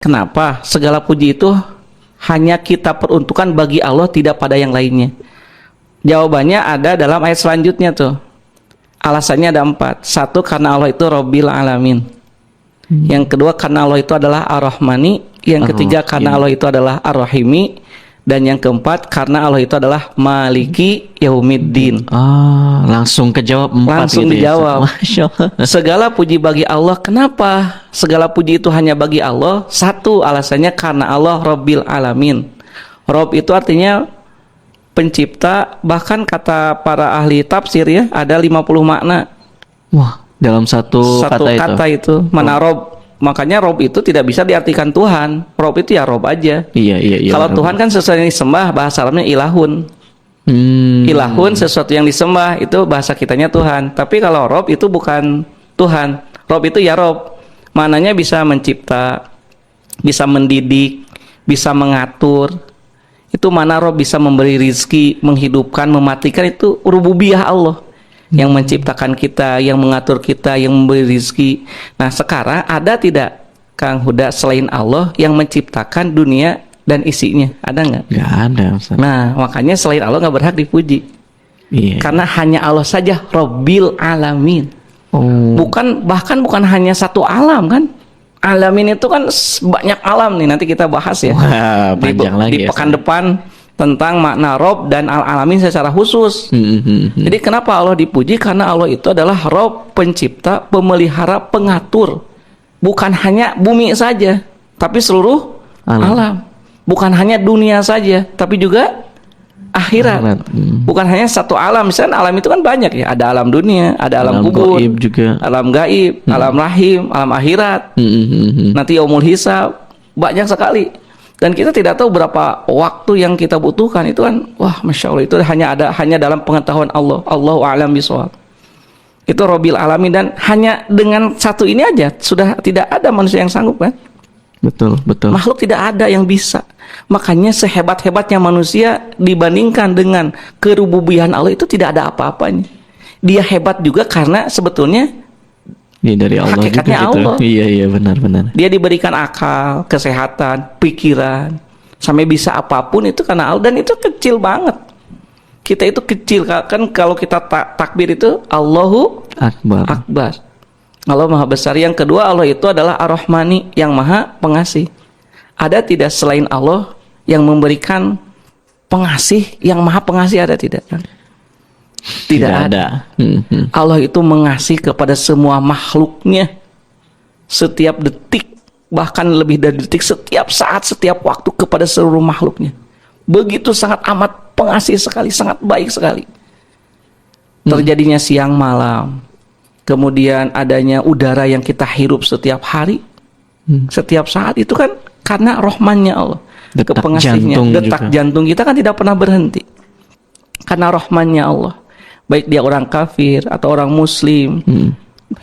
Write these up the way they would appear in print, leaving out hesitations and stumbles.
Kenapa segala puji itu hanya kita peruntukkan bagi Allah, tidak pada yang lainnya? Jawabannya ada dalam ayat selanjutnya tuh. Alasannya ada 4. 1, karena Allah itu Rabbil Alamin. Yang kedua, karena Allah itu adalah Ar-Rahmani. Yang ketiga, karena Allah itu adalah Ar-Rahimi. Dan yang keempat, karena Allah itu adalah Maliki Yaumiddin. Langsung kejawab 4. Langsung gitu dijawab. Ya? Masya Allah. Segala puji bagi Allah. Kenapa segala puji itu hanya bagi Allah? 1, alasannya karena Allah Rabbil Alamin. Rob itu artinya pencipta. Bahkan kata para ahli tafsir ya, ada 50 makna. Wah, dalam satu kata itu. Mana Rob? Makanya Rob itu tidak bisa diartikan Tuhan. Rob itu ya Rob aja. Iya. Kalau Tuhan kan sesuatu yang disembah, bahasa Arabnya ilahun. Ilahun sesuatu yang disembah, itu bahasa kitanya Tuhan. Tapi kalau Rob itu bukan Tuhan. Rob itu ya Rob. Maknanya bisa mencipta, bisa mendidik, bisa mengatur. Itu mana Rob, bisa memberi rizki, menghidupkan, mematikan. Itu rububiyah Allah. Yang menciptakan kita, yang mengatur kita, yang memberi rizki. Nah sekarang ada tidak Kang Huda selain Allah yang menciptakan dunia dan isinya? Ada nggak? Nggak ada, Ustaz. Nah makanya selain Allah nggak berhak dipuji. Iya. Karena hanya Allah saja Rabbil Alamin. Bahkan bukan hanya satu alam kan? Alamin itu kan banyak alam nih, nanti kita bahas ya. Wah, panjang lagi di ya, pekan depan tentang makna Rob dan Al-Alamin secara khusus. Jadi kenapa Allah dipuji? Karena Allah itu adalah Rob, pencipta, pemelihara, pengatur. Bukan hanya bumi saja, tapi seluruh alam. Bukan hanya dunia saja, tapi juga akhirat. Bukan hanya satu alam. Misalnya alam itu kan banyak ya. Ada alam dunia, ada alam kubur, gaib juga. alam gaib, alam rahim, alam akhirat. Nanti yaumul hisab. Banyak sekali. Dan kita tidak tahu berapa waktu yang kita butuhkan. Itu kan, wah Masya Allah, itu hanya dalam pengetahuan Allah. Allahu a'lam bishawab. Itu Rabbil Alamin. Dan hanya dengan satu ini aja sudah tidak ada manusia yang sanggup kan. Betul. Makhluk tidak ada yang bisa. Makanya sehebat-hebatnya manusia dibandingkan dengan kerububihan Allah, itu tidak ada apa-apanya. Dia hebat juga karena sebetulnya dari Allah hakikatnya juga Allah. Gitu. Iya benar. Dia diberikan akal, kesehatan, pikiran, sampai bisa apapun itu karena Allah. Dan itu kecil banget. Kita itu kecil kan, kalau kita takbir itu Allahu Akbar. Allah Maha Besar. Yang kedua, Allah itu adalah Ar-Rahmani, yang Maha Pengasih. Ada tidak selain Allah yang memberikan pengasih, yang Maha Pengasih? Ada tidak? Tidak ada. Allah itu mengasih kepada semua makhluknya setiap detik, bahkan lebih dari detik, setiap saat, setiap waktu, kepada seluruh makhluknya. Begitu sangat amat pengasih sekali, sangat baik sekali. Terjadinya siang malam, kemudian adanya udara yang kita hirup setiap hari, setiap saat, itu kan karena rahmannya Allah, kepengasihnya. Detak jantung kita kan tidak pernah berhenti karena rahmannya Allah. Baik dia orang kafir atau orang muslim,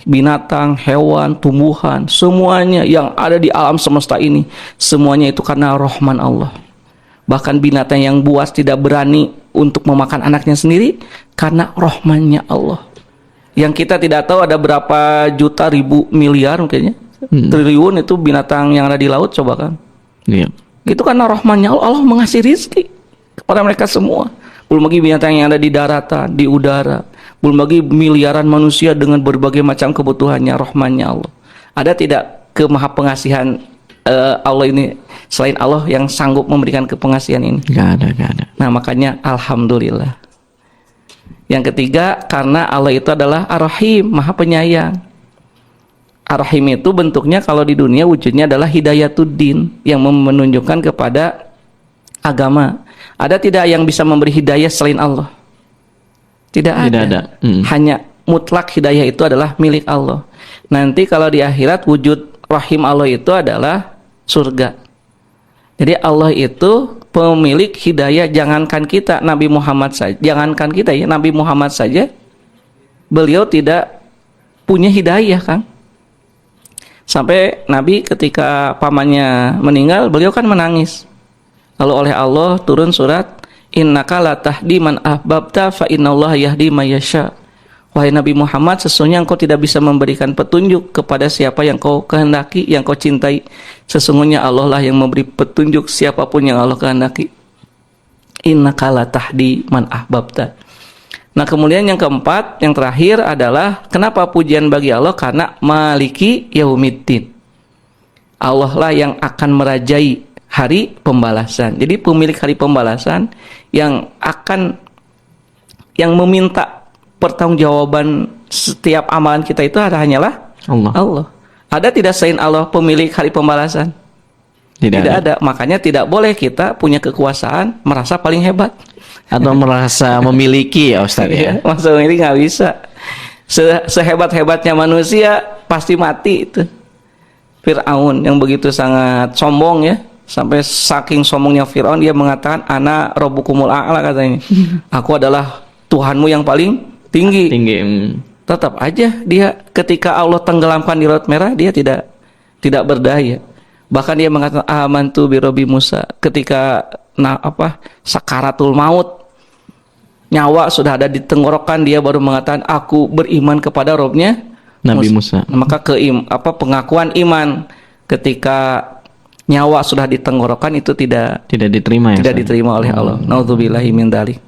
binatang, hewan, tumbuhan, semuanya yang ada di alam semesta ini, semuanya itu karena rahman Allah. Bahkan binatang yang buas tidak berani untuk memakan anaknya sendiri karena rahmannya Allah. Yang kita tidak tahu ada berapa juta, ribu, miliar mungkinnya, triliun itu binatang yang ada di laut, coba kan. Itu karena rahmannya Allah. Allah mengasih rizki kepada mereka semua. Belum lagi binatang yang ada di daratan, di udara. Belum lagi miliaran manusia dengan berbagai macam kebutuhannya, rahmannya Allah. Ada tidak kemaha pengasihan Allah ini selain Allah yang sanggup memberikan kepengasihan ini? Gak ada. Nah makanya Alhamdulillah. Yang ketiga, karena Allah itu adalah Ar-Rahim, Maha Penyayang. Ar-Rahim itu bentuknya kalau di dunia wujudnya adalah Hidayatuddin, yang menunjukkan kepada agama. Ada tidak yang bisa memberi hidayah selain Allah? Tidak ada. Hanya mutlak hidayah itu adalah milik Allah. Nanti kalau di akhirat wujud rahim Allah itu adalah surga. Jadi Allah itu pemilik hidayah. Jangankan kita, Nabi Muhammad saja. Jangankan kita ya, Nabi Muhammad saja, beliau tidak punya hidayah kan. Sampai Nabi ketika pamannya meninggal, beliau kan menangis. Lalu oleh Allah turun surat, innaka la tahdi man ahbabta fa innallaha yahdi may yasha Wahai Nabi Muhammad, sesungguhnya engkau tidak bisa memberikan petunjuk kepada siapa yang kau kehendaki, yang kau cintai. Sesungguhnya Allah lah yang memberi petunjuk siapapun yang Allah kehendaki. Innaka la tahdi man ahbabta. Nah, kemudian yang keempat, yang terakhir adalah kenapa pujian bagi Allah? Karena Maliki Yaumiddin. Allah lah yang akan merajai hari pembalasan. Jadi pemilik hari pembalasan yang meminta pertanggungjawaban setiap amalan kita itu hanyalah Allah. Ada tidak selain Allah pemilik hari pembalasan? Tidak ada. Makanya tidak boleh kita punya kekuasaan merasa paling hebat Atau merasa memiliki ya Ustaz ya. Maksudnya ini nggak bisa. Sehebat-hebatnya manusia pasti mati itu. Fir'aun yang begitu sangat sombong ya, sampai saking sombongnya Fir'aun dia mengatakan ana rabbukumul a'la katanya. Aku adalah Tuhanmu yang paling tinggi. Tetap aja dia ketika Allah tenggelamkan di Laut Merah dia tidak berdaya. Bahkan dia mengatakan amantu bi Rabbi Musa ketika sakaratul maut, nyawa sudah ada di tenggorokan, dia baru mengatakan aku beriman kepada Robnya Nabi Musa. Maka pengakuan iman ketika nyawa sudah di tenggorokan itu tidak diterima ya. Tidak diterima oleh Allah. Nauzubillahi min dzalik.